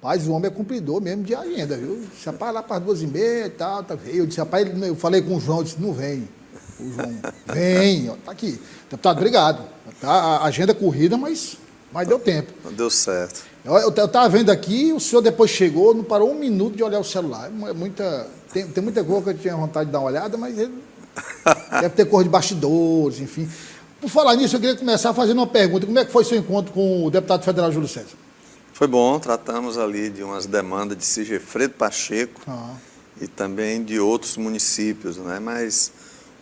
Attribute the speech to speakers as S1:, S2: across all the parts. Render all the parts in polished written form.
S1: Rapaz, o homem é cumpridor mesmo de agenda, viu? Se rapaz lá para as 2h30 e tal, tá, eu disse, rapaz, eu falei com o João, eu disse, não vem. O João, vem, ó, tá aqui. Deputado, obrigado. Tá, a agenda é corrida, mas deu tempo.
S2: Deu certo.
S1: Eu estava vendo aqui, o senhor depois chegou, não parou um minuto de olhar o celular. Tem muita coisa que eu tinha vontade de dar uma olhada, mas ele deve ter cor de bastidores, enfim. Por falar nisso, eu queria começar fazendo uma pergunta. Como é que foi seu encontro com o deputado federal Júlio César?
S2: Foi bom, tratamos ali de umas demandas de Sigefredo Pacheco e também de outros municípios, né? Mas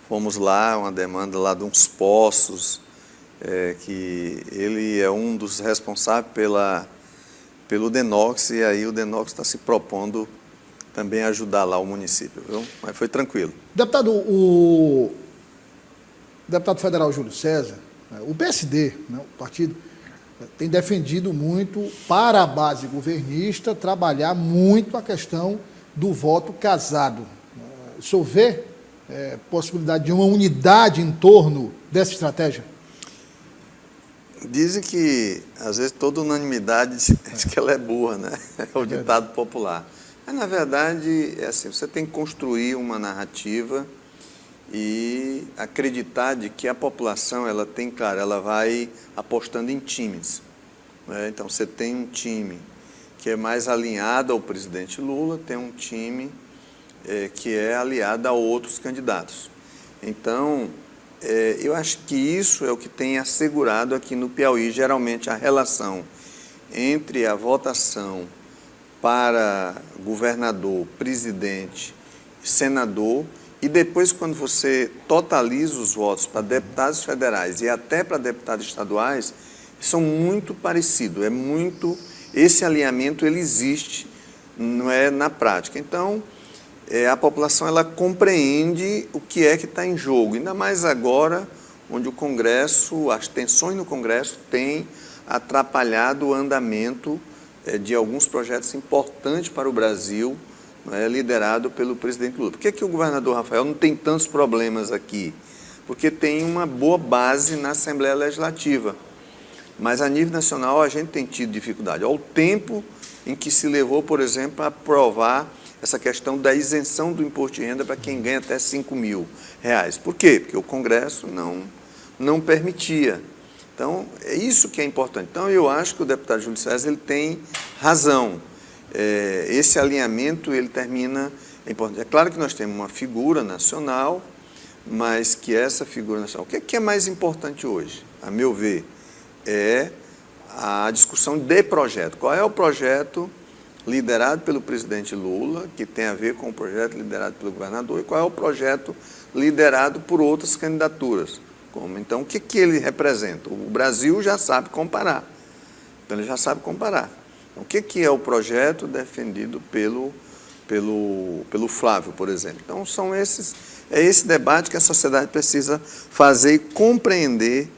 S2: fomos lá, uma demanda lá de uns poços, que ele é um dos responsáveis pelo Denox, e aí o Denox está se propondo também ajudar lá o município, viu? Mas foi tranquilo.
S1: Deputado, o deputado federal Júlio César, o PSD, né, o partido, tem defendido muito para a base governista trabalhar muito a questão do voto casado. O senhor vê possibilidade de uma unidade em torno dessa estratégia?
S2: Dizem que, às vezes, toda unanimidade diz que ela é burra, né? É o ditado popular. Mas, na verdade, é assim, você tem que construir uma narrativa e acreditar de que a população, ela tem, claro, ela vai apostando em times, né? Então, você tem um time que é mais alinhado ao presidente Lula, tem um time que é aliado a outros candidatos. Então, eu acho que isso é o que tem assegurado aqui no Piauí, geralmente, a relação entre a votação para governador, presidente, senador, e depois, quando você totaliza os votos para deputados federais e até para deputados estaduais, são muito parecidos, esse alinhamento ele existe, não é na prática. Então, a população ela compreende o que é que está em jogo, ainda mais agora, onde o Congresso, as tensões no Congresso têm atrapalhado o andamento de alguns projetos importantes para o Brasil, liderado pelo presidente Lula. Por que o governador Rafael não tem tantos problemas aqui? Porque tem uma boa base na Assembleia Legislativa, mas a nível nacional a gente tem tido dificuldade. Olha o tempo em que se levou, por exemplo, a aprovar essa questão da isenção do imposto de renda para quem ganha até R$5.000. Por quê? Porque o Congresso não permitia. Então, é isso que é importante. Então, eu acho que o deputado Júlio César ele tem razão. Esse alinhamento, ele termina... É importante. É claro que nós temos uma figura nacional, mas que essa figura nacional... O que é mais importante hoje, a meu ver, é a discussão de projeto. Qual é o projeto liderado pelo presidente Lula, que tem a ver com o projeto liderado pelo governador, e qual é o projeto liderado por outras candidaturas. Então, o que ele representa? O Brasil já sabe comparar. Então, ele já sabe comparar. Então, o que é o projeto defendido pelo Flávio, por exemplo? Então, é esse debate que a sociedade precisa fazer e compreender,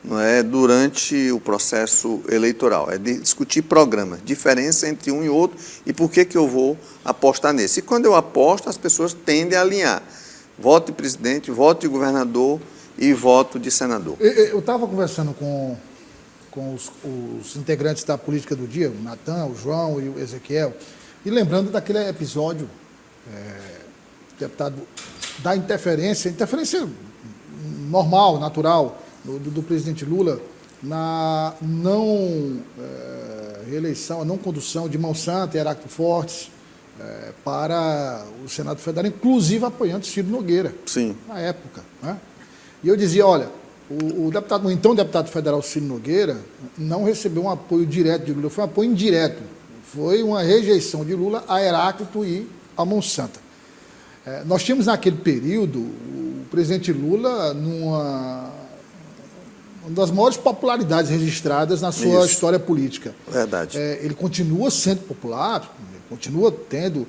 S2: não é, durante o processo eleitoral. É de discutir programas, diferença entre um e outro e por que eu vou apostar nesse. E quando eu aposto, as pessoas tendem a alinhar. Voto de presidente, voto de governador e voto de senador.
S1: Eu estava conversando com os integrantes da política do dia, o Natan, o João e o Ezequiel, e lembrando daquele episódio, deputado, da interferência normal, natural, do presidente Lula na não reeleição, a não condução de Mão Santa e Heráclito Fortes para o Senado Federal, inclusive apoiando Ciro Nogueira.
S2: Sim.
S1: Na época, né? E eu dizia, olha, o deputado federal Ciro Nogueira não recebeu um apoio direto de Lula, foi um apoio indireto. Foi uma rejeição de Lula a Heráclito e a Mão Santa. Nós tínhamos naquele período o presidente Lula uma das maiores popularidades registradas na sua história política.
S2: Verdade.
S1: Ele continua sendo popular, continua tendo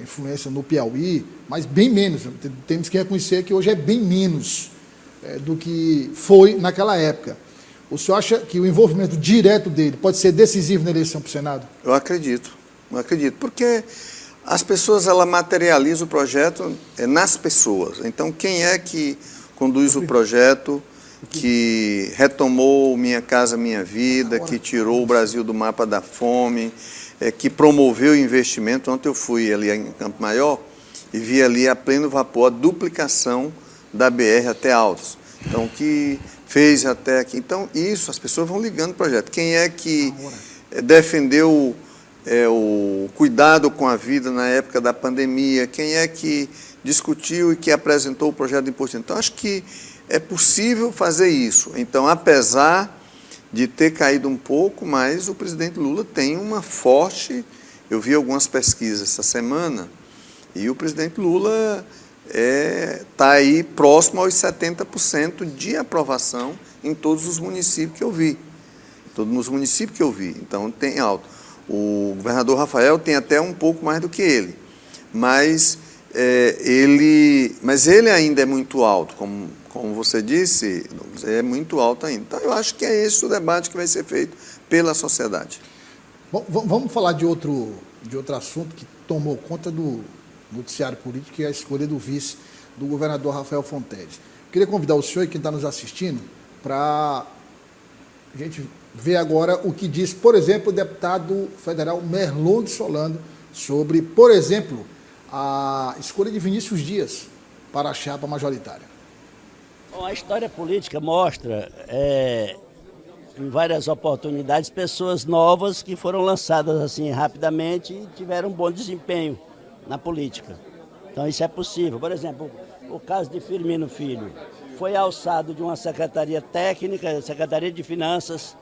S1: influência no Piauí, mas bem menos. Temos que reconhecer que hoje é bem menos do que foi naquela época. O senhor acha que o envolvimento direto dele pode ser decisivo na eleição para o Senado? Eu acredito,
S2: porque as pessoas ela materializam o projeto nas pessoas. Então, quem é que conduz o projeto que retomou Minha Casa Minha Vida, que tirou o Brasil do mapa da fome, que promoveu o investimento. Ontem eu fui ali em Campo Maior e vi ali a pleno vapor a duplicação da BR até Altos. Então, que fez até aqui. Então, isso, as pessoas vão ligando o projeto. Quem é que defendeu o cuidado com a vida na época da pandemia? Quem é que discutiu e que apresentou o projeto de imposto? Então, acho que é possível fazer isso. Então, apesar de ter caído um pouco, mas o presidente Lula tem uma forte... Eu vi algumas pesquisas essa semana e o presidente Lula está aí próximo aos 70% de aprovação em todos os municípios que eu vi. Todos os municípios que eu vi. Então, tem alto. O governador Rafael tem até um pouco mais do que ele. Mas ele ainda é muito alto, como você disse, é muito alto ainda. Então, eu acho que é esse o debate que vai ser feito pela sociedade.
S1: Bom, vamos falar de outro assunto que tomou conta do noticiário político, que é a escolha do vice do governador Rafael Fonteles. Queria convidar o senhor e quem está nos assistindo para a gente ver agora o que diz, por exemplo, o deputado federal Merlong Solano sobre, por exemplo, a escolha de Vinícius Dias para a chapa majoritária.
S3: Bom, a história política mostra, em várias oportunidades, pessoas novas que foram lançadas assim rapidamente e tiveram um bom desempenho na política. Então isso é possível. Por exemplo, o caso de Firmino Filho foi alçado de uma secretaria técnica, Secretaria de Finanças,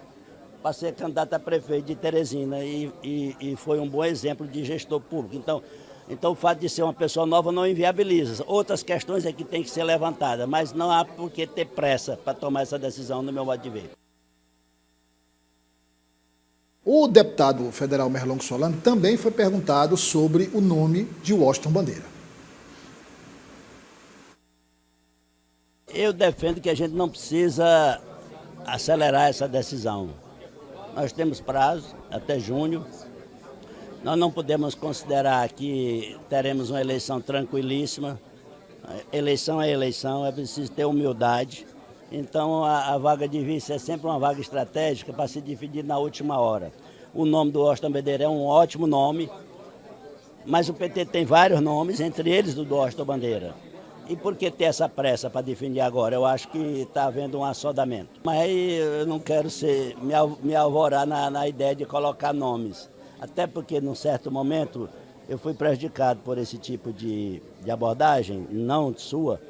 S3: para ser candidato a prefeito de Teresina e foi um bom exemplo de gestor público. Então o fato de ser uma pessoa nova não inviabiliza. Outras questões é que tem que ser levantadas, mas não há por que ter pressa para tomar essa decisão, no meu modo de ver.
S1: O deputado federal Merlong Solano também foi perguntado sobre o nome de Washington Bandeira.
S3: Eu defendo que a gente não precisa acelerar essa decisão. Nós temos prazo até junho. Nós não podemos considerar que teremos uma eleição tranquilíssima. Eleição é eleição, é preciso ter humildade. Então, a vaga de vice é sempre uma vaga estratégica para se dividir na última hora. O nome do Washington Bandeira é um ótimo nome, mas o PT tem vários nomes, entre eles o do Washington Bandeira. E por que ter essa pressa para definir agora? Eu acho que está havendo um assodamento. Mas eu não quero me alvorar na ideia de colocar nomes. Até porque, num certo momento, eu fui prejudicado por esse tipo de abordagem, não sua,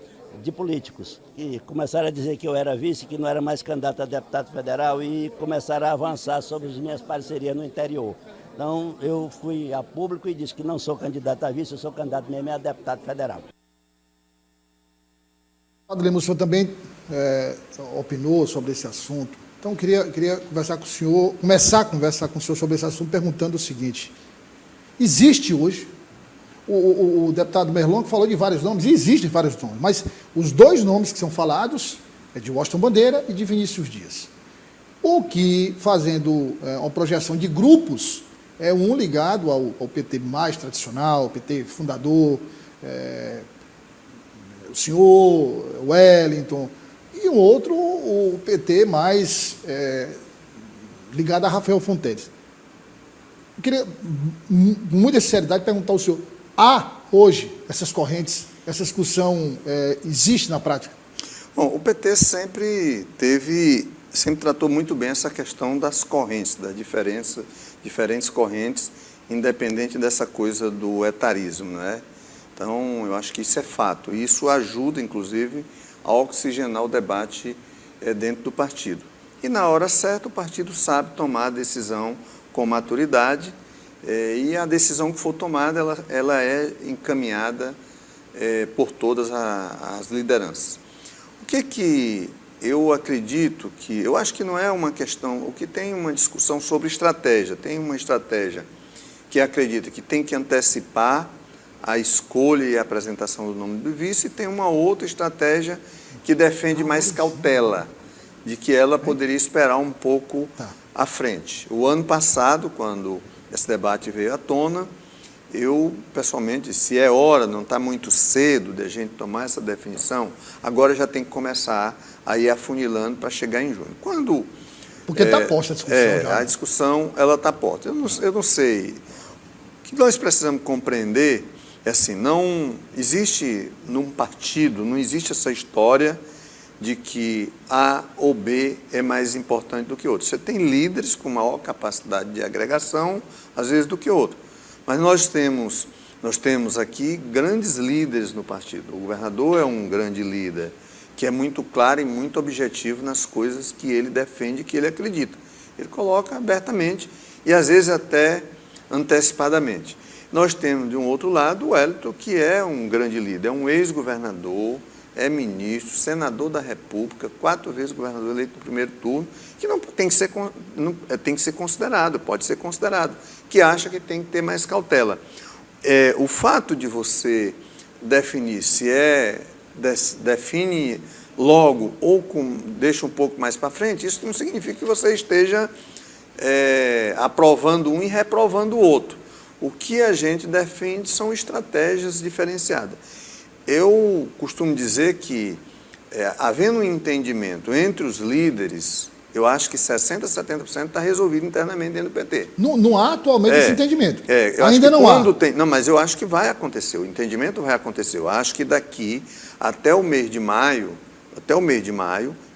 S3: de políticos, que começaram a dizer que eu era vice, que não era mais candidato a deputado federal e começaram a avançar sobre as minhas parcerias no interior. Então, eu fui a público e disse que não sou candidato a vice, eu sou candidato mesmo a deputado federal.
S1: O Lemos, o senhor também opinou sobre esse assunto. Então, queria conversar com o senhor, começar a conversar com o senhor sobre esse assunto, perguntando o seguinte: existe hoje, o deputado Merlong falou de vários nomes, e existem vários nomes, mas os dois nomes que são falados é de Washington Bandeira e de Vinícius Dias. O que, fazendo uma projeção de grupos, é um ligado ao PT mais tradicional, o PT fundador, o senhor Wellington, e um outro, o PT mais ligado a Rafael Fonteles. Eu queria, com muita sinceridade, perguntar ao senhor: há hoje essas correntes, essa discussão existe na prática?
S2: Bom, o PT sempre tratou muito bem essa questão das correntes, das diferentes correntes, independente dessa coisa do etarismo, né? Então, eu acho que isso é fato. E isso ajuda, inclusive, a oxigenar o debate dentro do partido. E, na hora certa, o partido sabe tomar a decisão com maturidade e a decisão que for tomada, ela é encaminhada por todas as lideranças. O que eu acredito que... Eu acho que não é uma questão... O que tem uma discussão sobre estratégia. Tem uma estratégia que acredita que tem que antecipar a escolha e a apresentação do nome do vice, e tem uma outra estratégia que defende mais cautela, de que ela poderia esperar um pouco à frente. O ano passado, quando esse debate veio à tona, eu, pessoalmente, se é hora, não está muito cedo de a gente tomar essa definição, agora já tem que começar a ir afunilando para chegar em junho. Quando
S1: Porque está posta a discussão já.
S2: A discussão está posta. Eu não sei. O que nós precisamos compreender é assim, não existe num partido, não existe essa história de que A ou B é mais importante do que outro. Você tem líderes com maior capacidade de agregação, às vezes, do que outro. Mas nós temos aqui grandes líderes no partido. O governador é um grande líder, que é muito claro e muito objetivo nas coisas que ele defende, que ele acredita. Ele coloca abertamente e, às vezes, até antecipadamente. Nós temos, de um outro lado, o Wellington, que é um grande líder, é um ex-governador, é ministro, senador da República, 4 vezes governador eleito no primeiro turno, que não tem que ser, tem que ser considerado, pode ser considerado, que acha que tem que ter mais cautela. O fato de você definir se define logo ou deixa um pouco mais para frente, isso não significa que você esteja aprovando um e reprovando o outro. O que a gente defende são estratégias diferenciadas. Eu costumo dizer que, havendo um entendimento entre os líderes, eu acho que 60%, 70% está resolvido internamente dentro do PT.
S1: Não há atualmente esse entendimento.
S2: Eu
S1: ainda
S2: acho que
S1: não há.
S2: Não, mas eu acho que vai acontecer, o entendimento vai acontecer. Eu acho que daqui até o mês de maio,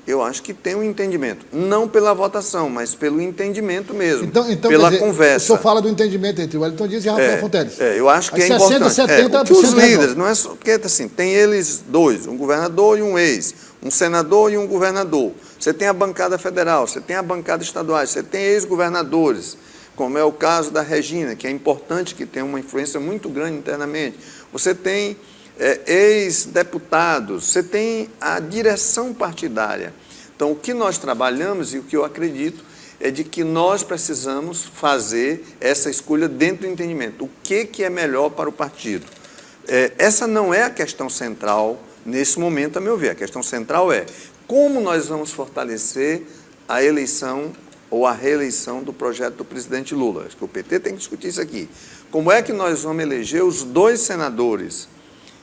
S2: eu acho que tem um entendimento. Não pela votação, mas pelo entendimento mesmo, pela conversa.
S1: O senhor fala do entendimento entre o Wellington Dias e Rafael Fonteles.
S2: Eu acho que é
S1: 60%,
S2: importante.
S1: 70%
S2: que os líderes, não é só, porque assim, tem eles dois, um governador e um ex, um senador e um governador. Você tem a bancada federal, você tem a bancada estadual, você tem ex-governadores, como é o caso da Regina, que é importante, que tem uma influência muito grande internamente. Você tem ex-deputados, você tem a direção partidária. Então, o que nós trabalhamos e o que eu acredito é de que nós precisamos fazer essa escolha dentro do entendimento. O que é melhor para o partido? Essa não é a questão central nesse momento, a meu ver. A questão central é como nós vamos fortalecer a eleição ou a reeleição do projeto do presidente Lula. Acho que o PT tem que discutir isso aqui. Como é que nós vamos eleger os 2 senadores?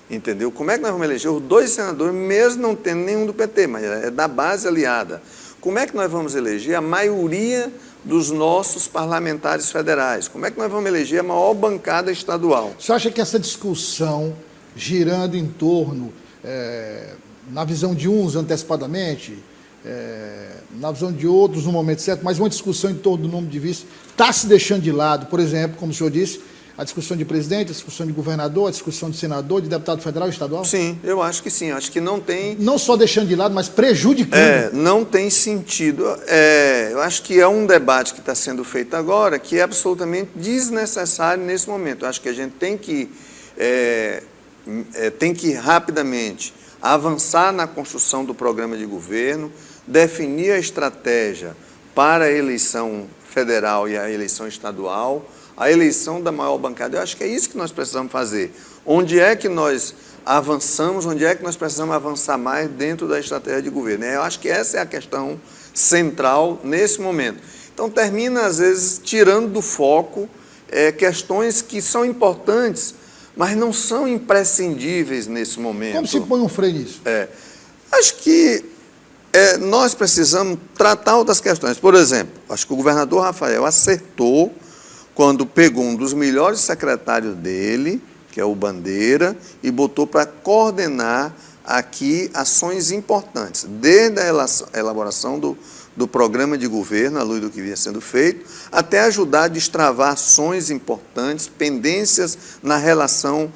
S2: Entendeu? Como é que nós vamos eleger os 2 senadores, mesmo não tendo nenhum do PT, mas é da base aliada? Como é que nós vamos eleger a maioria dos nossos parlamentares federais? Como é que nós vamos eleger a maior bancada estadual?
S1: Você acha que essa discussão girando em torno, na visão de uns antecipadamente, na visão de outros no momento certo, mas uma discussão em torno do número de vice, está se deixando de lado, por exemplo, como o senhor disse, a discussão de presidente, a discussão de governador, a discussão de senador, de deputado federal e estadual?
S2: Sim, eu acho que sim. Eu acho que não tem...
S1: Não só deixando de lado, mas prejudicando.
S2: Não tem sentido. Eu acho que é um debate que está sendo feito agora que é absolutamente desnecessário nesse momento. Eu acho que a gente tem que rapidamente avançar na construção do programa de governo, definir a estratégia para a eleição federal e a eleição estadual, a eleição da maior bancada. Eu acho que é isso que nós precisamos fazer. Onde é que nós avançamos, onde é que nós precisamos avançar mais dentro da estratégia de governo? Eu acho que essa é a questão central nesse momento. Então, termina, às vezes, tirando do foco questões que são importantes, mas não são imprescindíveis nesse momento.
S1: Como se põe um freio nisso?
S2: Acho que nós precisamos tratar outras questões. Por exemplo, acho que o governador Rafael acertou quando pegou um dos melhores secretários dele, que é o Bandeira, e botou para coordenar aqui ações importantes, desde a elaboração do programa de governo, à luz do que vinha sendo feito, até ajudar a destravar ações importantes, pendências na relação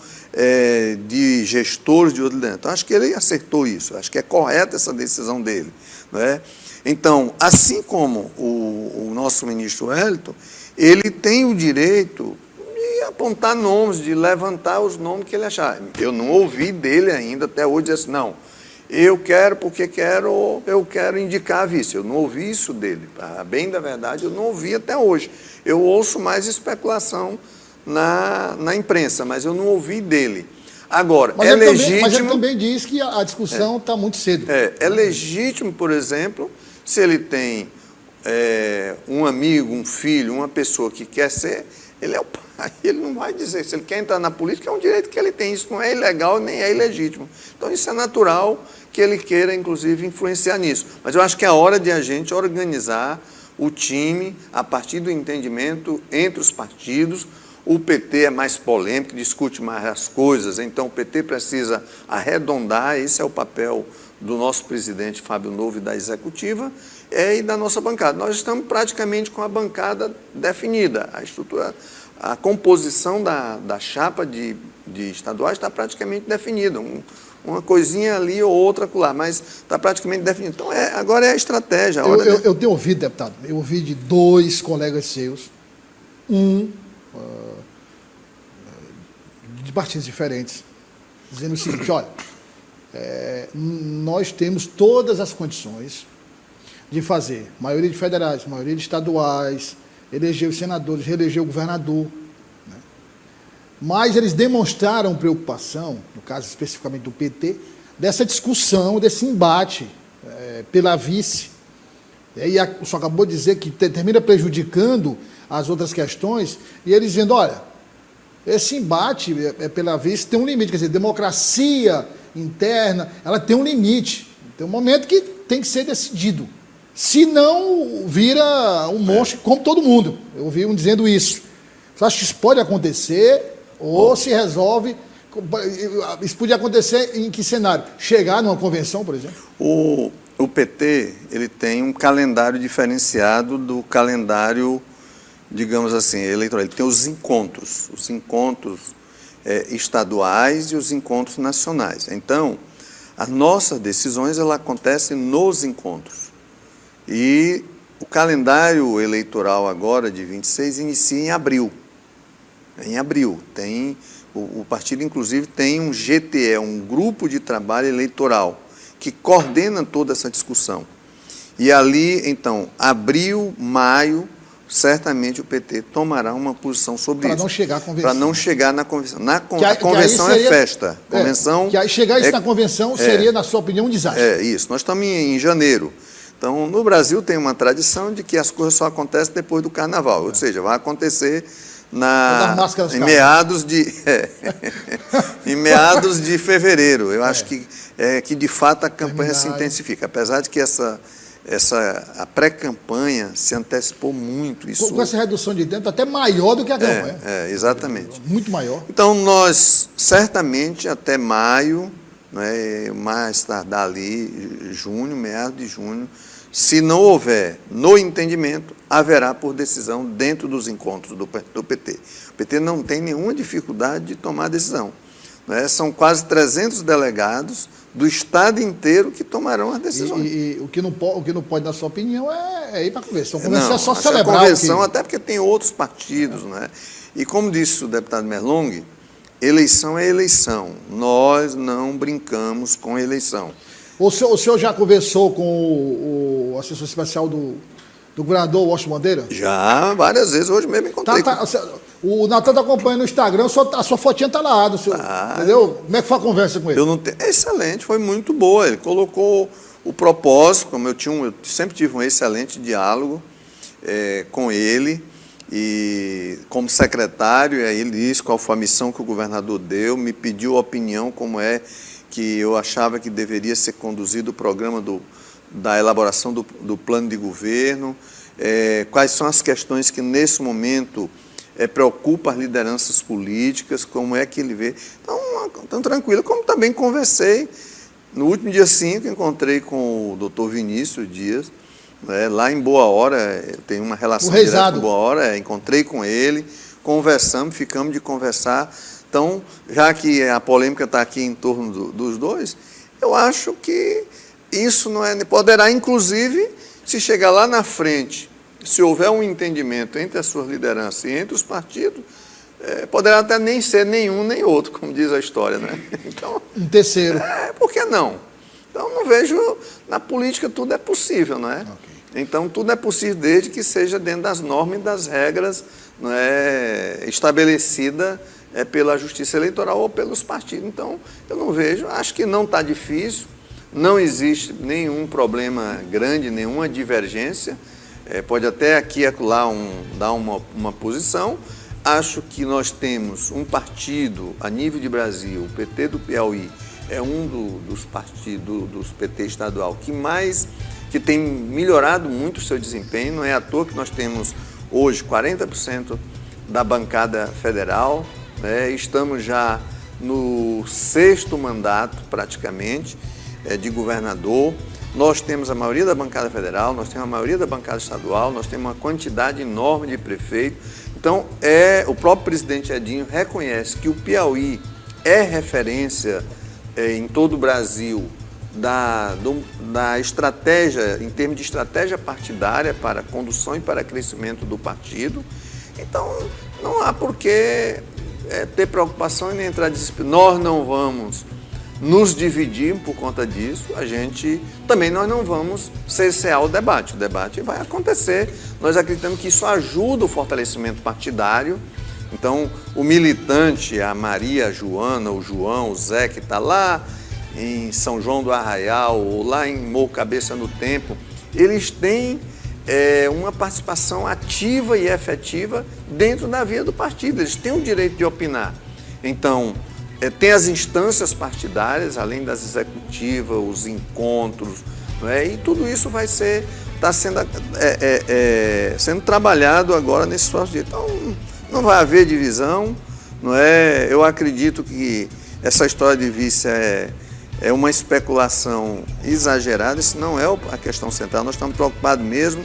S2: de gestores de outro dentro. Então, acho que ele acertou isso, acho que é correta essa decisão dele, não é? Então, assim como o nosso ministro Wellington, ele tem o direito de apontar nomes, de levantar os nomes que ele achar. Eu não ouvi dele ainda até hoje dizer assim, não, eu quero porque quero, eu quero indicar a vice. Eu não ouvi isso dele. A bem da verdade, eu não ouvi até hoje. Eu ouço mais especulação na imprensa, mas eu não ouvi dele. Agora, legítimo...
S1: Mas ele também diz que a discussão está muito cedo.
S2: É legítimo, por exemplo, se ele tem um amigo, um filho, uma pessoa que quer ser, ele é o pai, ele não vai dizer, se ele quer entrar na política, é um direito que ele tem, isso não é ilegal nem é ilegítimo. Então isso é natural que ele queira, inclusive, influenciar nisso. Mas eu acho que é a hora de a gente organizar o time a partir do entendimento entre os partidos. O PT é mais polêmico, discute mais as coisas, então o PT precisa arredondar, esse é o papel do nosso presidente Fábio Novo e da executiva, e da nossa bancada. Nós estamos praticamente com a bancada definida, a estrutura, a composição da chapa de estaduais está praticamente definida, uma coisinha ali ou outra lá, mas está praticamente definido. Então, agora é a estratégia.
S1: Eu tenho ouvido, deputado, eu ouvi de 2 colegas seus, de partidos diferentes, dizendo o seguinte: olha, nós temos todas as condições de fazer maioria de federais, maioria de estaduais, eleger os senadores, reeleger o governador, né? Mas eles demonstraram preocupação, no caso especificamente do PT, dessa discussão, desse embate pela vice. E o senhor acabou de dizer que termina prejudicando as outras questões, e eles dizendo: olha, esse embate pela vice tem um limite, quer dizer, democracia interna, ela tem um limite, tem um momento que tem que ser decidido. Se não, vira um monstro como todo mundo. Eu ouvi um dizendo isso. Você acha que isso pode acontecer ou se resolve? Isso podia acontecer em que cenário? Chegar numa convenção, por exemplo?
S2: O PT ele tem um calendário diferenciado do calendário, digamos assim, eleitoral. Ele tem os encontros estaduais e os encontros nacionais. Então, as nossas decisões elas acontecem nos encontros. E o calendário eleitoral agora, de 26, inicia em abril. Em abril. O partido, inclusive, tem um GTE, um grupo de trabalho eleitoral, que coordena toda essa discussão. E ali, então, abril, maio, certamente o PT tomará uma posição sobre isso.
S1: Para não chegar à convenção.
S2: Para não chegar na convenção. A convenção é festa. Convenção
S1: que aí chegar isso na convenção seria, na sua opinião, um desastre.
S2: É isso. Nós estamos em janeiro. Então, no Brasil tem uma tradição de que as coisas só acontecem depois do carnaval. Ou seja, vai acontecer em meados de fevereiro. Eu acho que de fato a campanha se intensifica. Apesar de que a pré-campanha se antecipou muito. Isso,
S1: com essa redução de tempo, até maior do que a campanha.
S2: Exatamente.
S1: Muito maior.
S2: Então, nós, certamente, até maio, né, mais tardar ali, junho, meados de junho, se não houver no entendimento, haverá por decisão dentro dos encontros do PT. O PT não tem nenhuma dificuldade de tomar decisão. Né? São quase 300 delegados do estado inteiro que tomarão as decisões.
S1: E o que não pode, na sua opinião, é ir para a convenção. A convenção é só celebrar.
S2: A convenção, até porque tem outros partidos. Né? E como disse o deputado Merlong, eleição é eleição. Nós não brincamos com eleição.
S1: O senhor já conversou com o assessor especial do governador Washington Bandeira?
S2: Já, várias vezes. Hoje mesmo encontrei.
S1: O Natan está acompanhando no Instagram, a sua fotinha está lá, entendeu? Como é que foi a conversa com ele?
S2: Excelente, foi muito boa. Ele colocou o propósito, como eu sempre tive um excelente diálogo com ele, e como secretário, e aí ele disse qual foi a missão que o governador deu, me pediu a opinião como que eu achava que deveria ser conduzido o programa da elaboração do plano de governo, quais são as questões que nesse momento preocupam as lideranças políticas, como é que ele vê. Então tranquilo, como também conversei, no último dia 5, encontrei com o doutor Vinícius Dias, lá em Boa Hora, eu tenho uma relação direta com Boa Hora, encontrei com ele, conversamos, ficamos de conversar. Então, já que a polêmica está aqui em torno dos dois, eu acho que isso poderá, inclusive, se chegar lá na frente, se houver um entendimento entre as suas lideranças e entre os partidos, poderá até nem ser nenhum nem outro, como diz a história, né? Então,
S1: um terceiro.
S2: Por que não? Então, não vejo, na política tudo é possível, não é? Okay. Então, tudo é possível desde que seja dentro das normas e das regras estabelecidas pela Justiça Eleitoral ou pelos partidos. Então, eu não vejo, acho que não está difícil, não existe nenhum problema grande, nenhuma divergência, pode até aqui e acolá dar uma posição. Acho que nós temos um partido a nível de Brasil, o PT do Piauí, é um dos partidos, dos PT estadual, que mais que tem melhorado muito o seu desempenho. Não é à toa que nós temos hoje 40% da bancada federal, né? Estamos já no 6º mandato, praticamente, de governador. Nós temos a maioria da bancada federal, nós temos a maioria da bancada estadual, nós temos uma quantidade enorme de prefeitos. Então, o próprio presidente Edinho reconhece que o Piauí é referência em todo o Brasil da estratégia, em termos de estratégia partidária para a condução e para crescimento do partido. Então, não há por que ter preocupação e nem entrar em desespero. Nós não vamos nos dividir por conta disso, nós não vamos cercear o debate vai acontecer, nós acreditamos que isso ajuda o fortalecimento partidário. Então, o militante, a Maria, a Joana, o João, o Zé, que está lá em São João do Arraial, ou lá em Morro Cabeça no Tempo, eles têm uma participação ativa e efetiva dentro da via do partido, eles têm o direito de opinar. Então, tem as instâncias partidárias, além das executivas, os encontros, não é? E tudo isso está sendo trabalhado agora nesses próximos dias. Então, não vai haver divisão, não é? Eu acredito que essa história de vice é uma especulação exagerada, isso não é a questão central. Nós estamos preocupados mesmo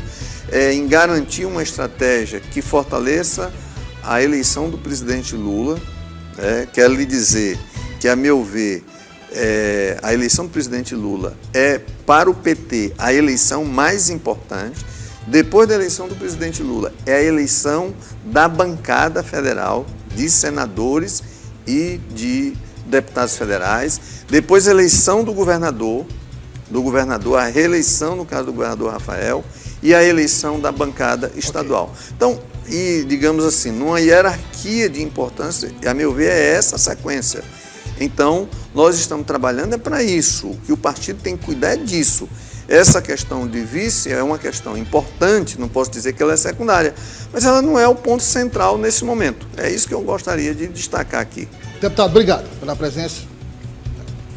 S2: em garantir uma estratégia que fortaleça a eleição do presidente Lula. Quero lhe dizer que, a meu ver, a eleição do presidente Lula é, para o PT, a eleição mais importante. Depois da eleição do presidente Lula, é a eleição da bancada federal, de senadores e de deputados federais. Depois, a eleição do governador, a reeleição, no caso do governador Rafael, e a eleição da bancada estadual. Então, e, digamos assim, numa hierarquia de importância, a meu ver, é essa a sequência. Então, nós estamos trabalhando para isso, que o partido tem que cuidar disso. Essa questão de vice é uma questão importante, não posso dizer que ela é secundária, mas ela não é o ponto central nesse momento. É isso que eu gostaria de destacar aqui.
S1: Deputado, obrigado pela presença.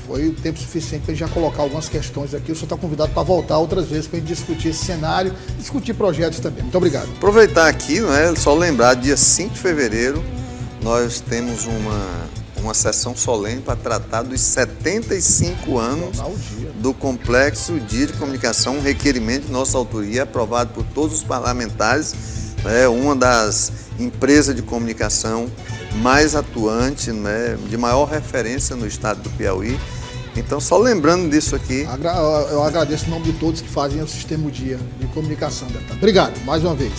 S1: Foi o tempo suficiente para a gente já colocar algumas questões aqui. O senhor está convidado para voltar outras vezes para a gente discutir esse cenário, discutir projetos também. Muito obrigado.
S2: Aproveitar aqui, não é? Só lembrar, dia 5 de fevereiro, nós temos uma sessão solene para tratar dos 75 anos do Complexo Dia de Comunicação, um requerimento de nossa autoria, aprovado por todos os parlamentares, uma das empresas de comunicação mais atuante, de maior referência no estado do Piauí. Então, só lembrando disso aqui.
S1: Eu agradeço em nome de todos que fazem o Sistema Dia de Comunicação, deputado. Obrigado, mais uma vez.